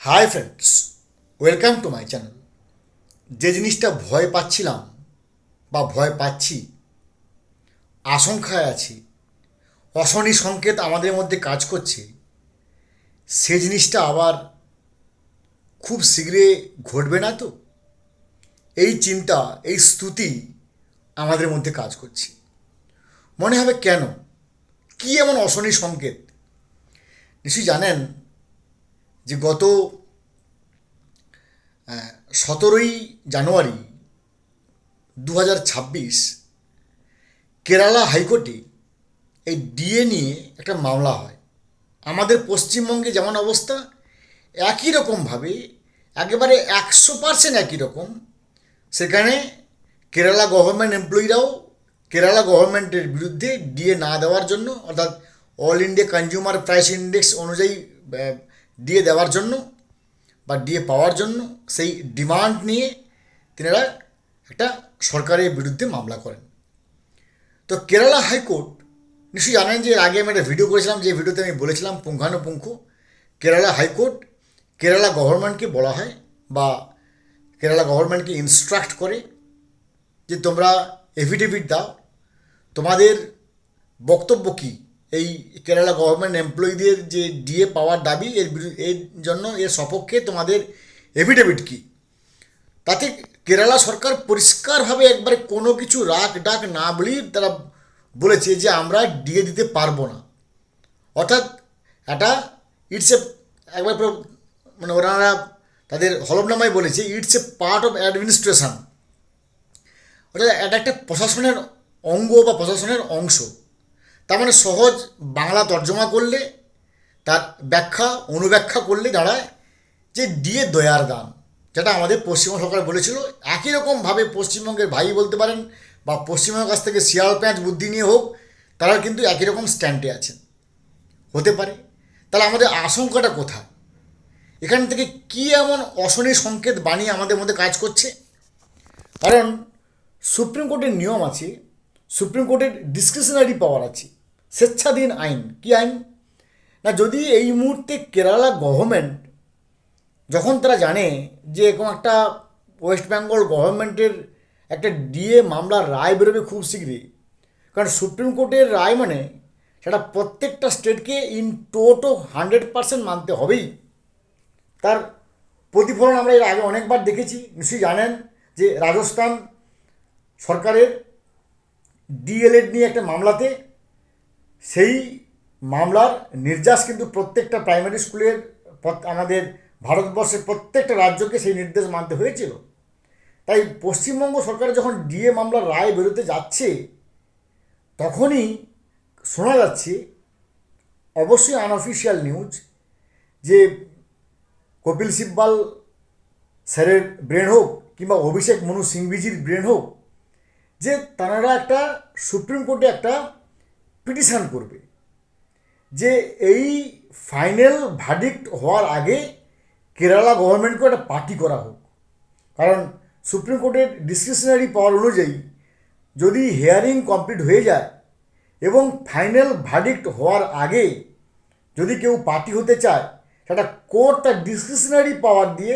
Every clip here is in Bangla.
Hi friends, welcome to my channel. যে জিনিসটা ভয় পাচ্ছিলাম বা ভয় পাচ্ছি, আশঙ্কায় আছি, অশনি সংকেত আমাদের মধ্যে কাজ করছে, সে জিনিসটা আবার খুব শীঘ্রই ঘটবে না তো? এই চিন্তা, এই স্তুতি আমাদের মধ্যে কাজ করছে। মনে হবে কেন? কী এমন অশনি সংকেত? নিশ্চয়ই জানেন যে গত 17ই জানুয়ারি 2026 কেরালা হাইকোর্টে এই ডিএ নিয়ে একটা মামলা হয়। আমাদের পশ্চিমবঙ্গে যেমন অবস্থা, একই রকমভাবে, একেবারে 100% একই রকম, সেখানে কেরালা গভর্নমেন্ট এমপ্লয়িরাও কেরালা গভর্নমেন্টের বিরুদ্ধে ডিএ না দেওয়ার জন্য, অর্থাৎ all India consumer price index অনুযায়ী ডিএ দেওয়ার জন্য বা ডিএ পাওয়ার জন্য সেই ডিমান্ড নিয়ে তিনারা একটা সরকারের বিরুদ্ধে মামলা করেন। তো কেরালা হাইকোর্ট, নিশ্চয়ই জানেন যে এর আগে আমি একটা ভিডিও করেছিলাম, যে ভিডিওতে আমি বলেছিলাম পুঙ্খানুপুঙ্খ কেরালা হাইকোর্ট কেরালা গভর্নমেন্টকে বলা হয় বা কেরালা গভর্নমেন্টকে ইনস্ট্রাক্ট করে যে তোমরা এফিডেভিট দাও, তোমাদের বক্তব্য কী এই কেরালা গভর্নমেন্ট এমপ্লয়ীদের যে ডিএ পাওয়ার দাবি, এর জন্য এর সপক্ষে তোমাদের এফিডেভিট কী। তাতে কেরালা সরকার পরিষ্কারভাবে একবারে কোনো কিছু রাগ ডাক না বলেই তারা বলেছে যে আমরা ডিএ দিতে পারবো না। অর্থাৎ এটা ইটস এ একবার মানে ওনারা তাদের হলফনামায় বলেছে it's a part of administration, অর্থাৎ এটা একটা প্রশাসনের অঙ্গ বা প্রশাসনের অংশ। তার মানে সহজ বাংলা তর্জমা করলে, তার ব্যাখ্যা অনুব্যাখ্যা করলে দাঁড়ায় যে ডিএ দয়ার দান, যেটা আমাদের পশ্চিমবঙ্গ সরকার বলেছিল। একই রকমভাবে পশ্চিমবঙ্গের ভাই বলতে পারেন বা পশ্চিমবঙ্গের কাছ থেকে শিয়াল প্যাঁচ বুদ্ধি নিয়ে হোক, তারা কিন্তু একই রকম স্ট্যান্ডে আছেন। হতে পারে। তাহলে আমাদের আশঙ্কাটা কোথায়? এখান থেকে কী এমন অশনি সংকেত বানিয়ে আমাদের মধ্যে কাজ করছে? কারণ সুপ্রিম কোর্টের নিয়ম আছে, সুপ্রিম কোর্টের ডিসক্রিশনারি পাওয়ার আছে, স্বেচ্ছাধীন আইন। কি আইন? না, যদি এই মুহূর্তে কেরালা গভর্নমেন্ট, যখন তারা জানে যে এরকম একটা ওয়েস্ট বেঙ্গল গভর্নমেন্টের একটা ডিএ মামলার রায় বেরোবে খুব শীঘ্রই, কারণ সুপ্রিম কোর্টের রায় মানে সেটা প্রত্যেকটা স্টেটকে ইন টোটো 100% মানতে হবেই। তার প্রতিফলন আমরা এর আগে অনেকবার দেখেছি। নিশ্চয়ই জানেন যে রাজস্থান সরকারের ডিএলএড নিয়ে একটা মামলাতে, সেই মামলার নির্যাস কিন্তু প্রত্যেকটা প্রাইমারি স্কুলের, আমাদের ভারতবর্ষের প্রত্যেকটা রাজ্যকে সেই নির্দেশ মানতে হয়েছিল। তাই পশ্চিমবঙ্গ সরকারের যখন ডিএ মামলার রায় বেরোতে যাচ্ছে, তখনই শোনা যাচ্ছে, অবশ্যই আনঅফিসিয়াল নিউজ, যে কপিল সিব্বাল স্যারের ব্রেন হোক কিংবা অভিষেক মনু সিংভিজির ব্রেন হোক, যে তারা একটা সুপ্রিম কোর্টে একটা পিটিশন করবে যে এই ফাইনাল ভার্ডিক্ট হওয়ার আগে কেরালা গভর্নমেন্টকে একটা পার্টি করা হোক। কারণ সুপ্রিম কোর্টের ডিসক্রিশনারি পাওয়ার অনুযায়ী যদি হিয়ারিং কমপ্লিট হয়ে যায় এবং ফাইনাল ভার্ডিক্ট হওয়ার আগে যদি কেউ পার্টি হতে চায়, সেটা কোর্ট তার ডিসক্রিশনারি পাওয়ার দিয়ে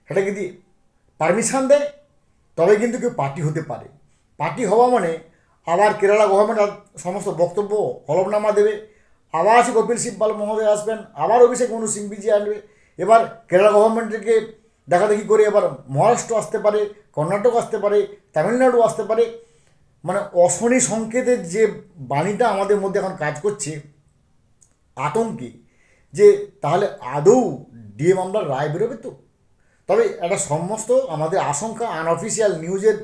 সেটা যদি পারমিশন দেয়, তবে কিন্তু কেউ পার্টি হতে পারে। পার্টি হওয়া মানে আবার কেরালা গভর্নমেন্ট সমস্ত বক্তব্য হলফনামা দেবে, আবার সে কপিল সিব্বাল মহোদয় আসবেন, আবার অভিষেক মনু সিংভিজি আসবে, এবার কেরালা গভর্নমেন্টকে দেখাদেখি করে এবার মহারাষ্ট্র আসতে পারে, কর্ণাটক আসতে পারে, তামিলনাড়ু আসতে পারে। মানে অশনি সংকেতের যে বাণীটা আমাদের মধ্যে এখন কাজ করছে, আতঙ্কে, যে তাহলে আদৌ ডিএ মামলার রায় বেরোবে তো? তবে এটা সমস্ত আমাদের আশঙ্কা, আনঅফিসিয়াল নিউজের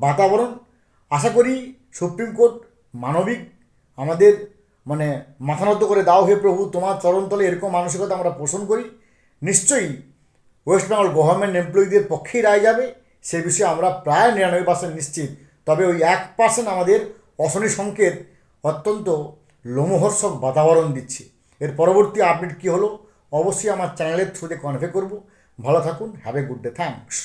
বাতাবরণ। আশা করি সুপ্রিম কোর্ট মানবিক, আমাদের মানে মাথা নত করে দাও হে প্রভু তোমার চরণতলে, এরকম মানসিকতা আমরা পোষণ করি। নিশ্চয়ই ওয়েস্ট বেঙ্গল গভর্নমেন্ট এমপ্লয়ীদের পক্ষেই রায় যাবে, সে বিষয়ে আমরা প্রায় 99% নিশ্চিত। তবে ওই 1% আমাদের অশনি সংকেত অত্যন্ত লোমহর্ষক বাতাবরণ দিচ্ছে। এর পরবর্তী আপডেট কী হলো অবশ্যই আমার চ্যানেলের থ্রুতে কনভে করব। ভালো থাকুন, have a good day, thanks.